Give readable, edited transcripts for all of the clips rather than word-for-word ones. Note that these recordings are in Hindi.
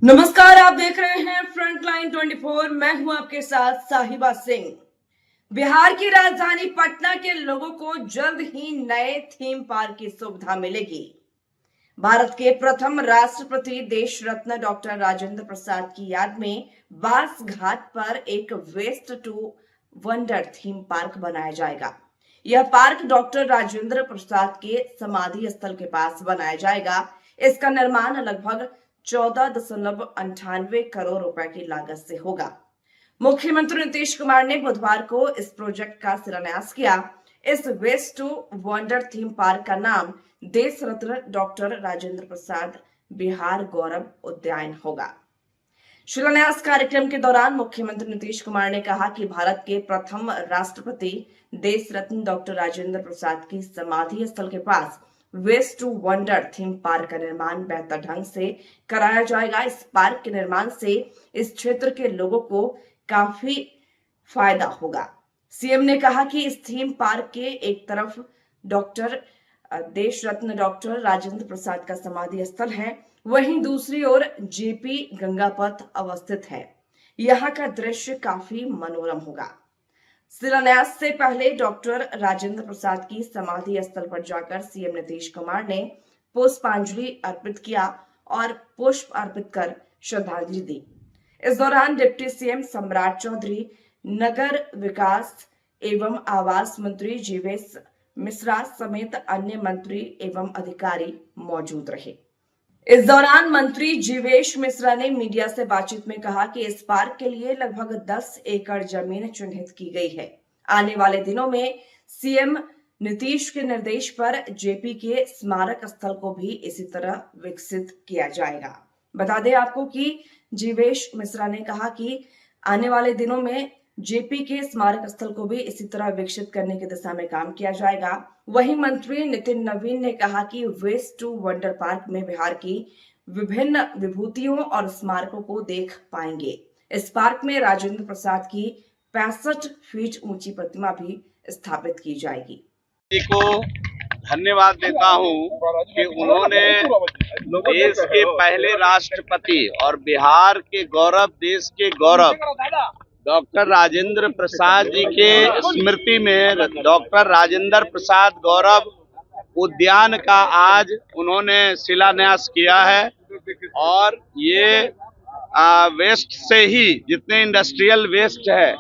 नमस्कार, आप देख रहे हैं फ्रंटलाइन 24। मैं हूं आपके साथ साहिबा सिंह। बिहार की राजधानी पटना के लोगों को जल्द ही नए थीम पार्क की सुविधा मिलेगी। भारत के प्रथम राष्ट्रपति देश रत्न डॉक्टर राजेंद्र प्रसाद की याद में बास घाट पर एक waste to wonder theme park बनाया जाएगा। यह पार्क डॉक्टर राजेंद्र प्रसाद के समाधि स्थल के पास बनाया जाएगा। इसका निर्माण लगभग 14.98 करोड़ रुपए की लागत से होगा। मुख्यमंत्री नीतीश कुमार ने बुधवार को इस प्रोजेक्ट का शिलान्यास किया। इस waste to wonder theme park का नाम देश रत्न डॉक्टर राजेंद्र प्रसाद बिहार गौरव उद्यान होगा। शिलान्यास कार्यक्रम के दौरान मुख्यमंत्री नीतीश कुमार ने कहा कि भारत के प्रथम राष्ट्रपति देश रत्न डॉक्टर राजेंद्र प्रसाद की समाधि स्थल के पास waste to wonder theme park का निर्माण बेहतर ढंग से कराया जाएगा। इस पार्क के निर्माण से इस क्षेत्र के लोगों को काफी फायदा होगा। सीएम ने कहा कि इस थीम पार्क के एक तरफ देश रत्न डॉक्टर राजेंद्र प्रसाद का समाधि स्थल है, वहीं दूसरी ओर जेपी गंगा पथ अवस्थित है। यहाँ का दृश्य काफी मनोरम होगा। शिलान्यास से पहले डॉक्टर राजेंद्र प्रसाद की समाधि स्थल पर जाकर सीएम नीतीश कुमार ने पुष्पांजलि अर्पित किया और पुष्प अर्पित कर श्रद्धांजलि दी। इस दौरान डिप्टी सीएम सम्राट चौधरी, नगर विकास एवं आवास मंत्री जीवेश मिश्रा समेत अन्य मंत्री एवं अधिकारी मौजूद रहे। इस दौरान मंत्री जीवेश मिश्रा ने मीडिया से बातचीत में कहा कि इस पार्क के लिए लगभग 10 एकड़ जमीन चिन्हित की गई है। आने वाले दिनों में सीएम नीतीश के निर्देश पर जेपी के स्मारक स्थल को भी इसी तरह विकसित किया जाएगा। बता दें आपको कि जीवेश मिश्रा ने कहा कि आने वाले दिनों में जेपी के स्मारक स्थल को भी इसी तरह विकसित करने की दिशा में काम किया जाएगा। वहीं मंत्री नितिन नवीन ने कहा कि वेस्ट टू वंडर पार्क में बिहार की विभिन्न विभूतियों और स्मारकों को देख पाएंगे। इस पार्क में राजेंद्र प्रसाद की 65 फीट ऊंची प्रतिमा भी स्थापित की जाएगी। को धन्यवाद देता हूं कि उन्होंने देश के पहले राष्ट्रपति और बिहार के गौरव, देश के गौरव डॉक्टर राजेंद्र प्रसाद जी के स्मृति में डॉक्टर राजेंद्र प्रसाद गौरव उद्यान का आज उन्होंने शिलान्यास किया है। और ये वेस्ट से ही, जितने इंडस्ट्रियल वेस्ट है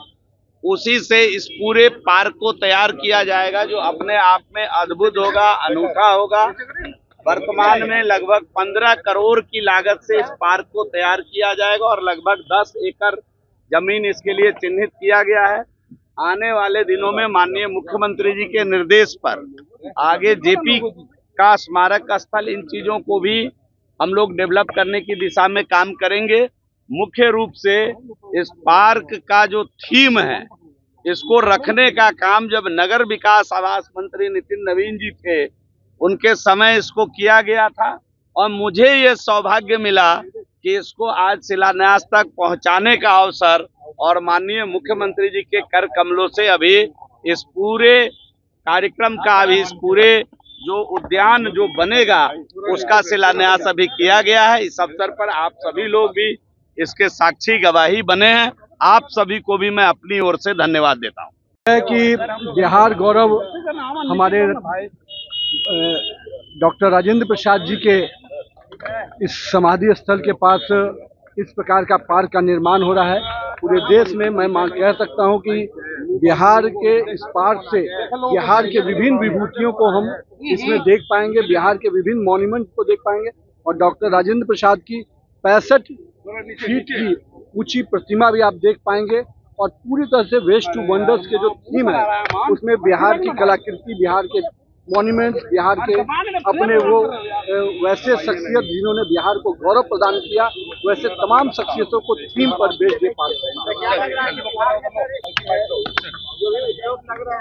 उसी से इस पूरे पार्क को तैयार किया जाएगा, जो अपने आप में अद्भुत होगा, अनूठा होगा। वर्तमान में लगभग 15 करोड़ की लागत से इस पार्क को तैयार किया जाएगा और लगभग 10 एकड़ जमीन इसके लिए चिन्हित किया गया है। आने वाले दिनों में माननीय मुख्यमंत्री जी के निर्देश पर आगे जेपी का स्मारक स्थल, इन चीजों को भी हम लोग डेवलप करने की दिशा में काम करेंगे। मुख्य रूप से इस पार्क का जो थीम है, इसको रखने का काम जब नगर विकास आवास मंत्री नितिन नवीन जी थे, उनके समय इसको किया गया था और मुझे ये सौभाग्य मिला कि इसको आज शिलान्यास तक पहुंचाने का अवसर और माननीय मुख्यमंत्री जी के कर कमलों से अभी इस पूरे कार्यक्रम का, अभी इस पूरे जो उद्यान जो बनेगा उसका शिलान्यास अभी किया गया है। इस अवसर पर आप सभी लोग भी इसके साक्षी गवाही बने हैं। आप सभी को भी मैं अपनी ओर से धन्यवाद देता हूं। कि बिहार गौरव हमारे डॉक्टर राजेंद्र प्रसाद जी के इस समाधि स्थल के पास इस प्रकार का पार्क का निर्माण हो रहा है। पूरे देश में मैं कह सकता हूं कि बिहार के इस पार्क से बिहार के विभिन्न विभूतियों को हम इसमें देख पाएंगे, बिहार के विभिन्न मॉन्यूमेंट को देख पाएंगे और डॉक्टर राजेंद्र प्रसाद की 65 फीट की ऊंची प्रतिमा भी आप देख पाएंगे। और पूरी तरह से वेस्ट टू वंडर्स के जो थीम है उसमें बिहार की कलाकृति, बिहार के मॉन्यूमेंट्स, बिहार के अपने वो वैसे शख्सियत जिन्होंने बिहार को गौरव प्रदान किया, वैसे तमाम शख्सियतों को थीम पर बेच दे पा रहे हैं।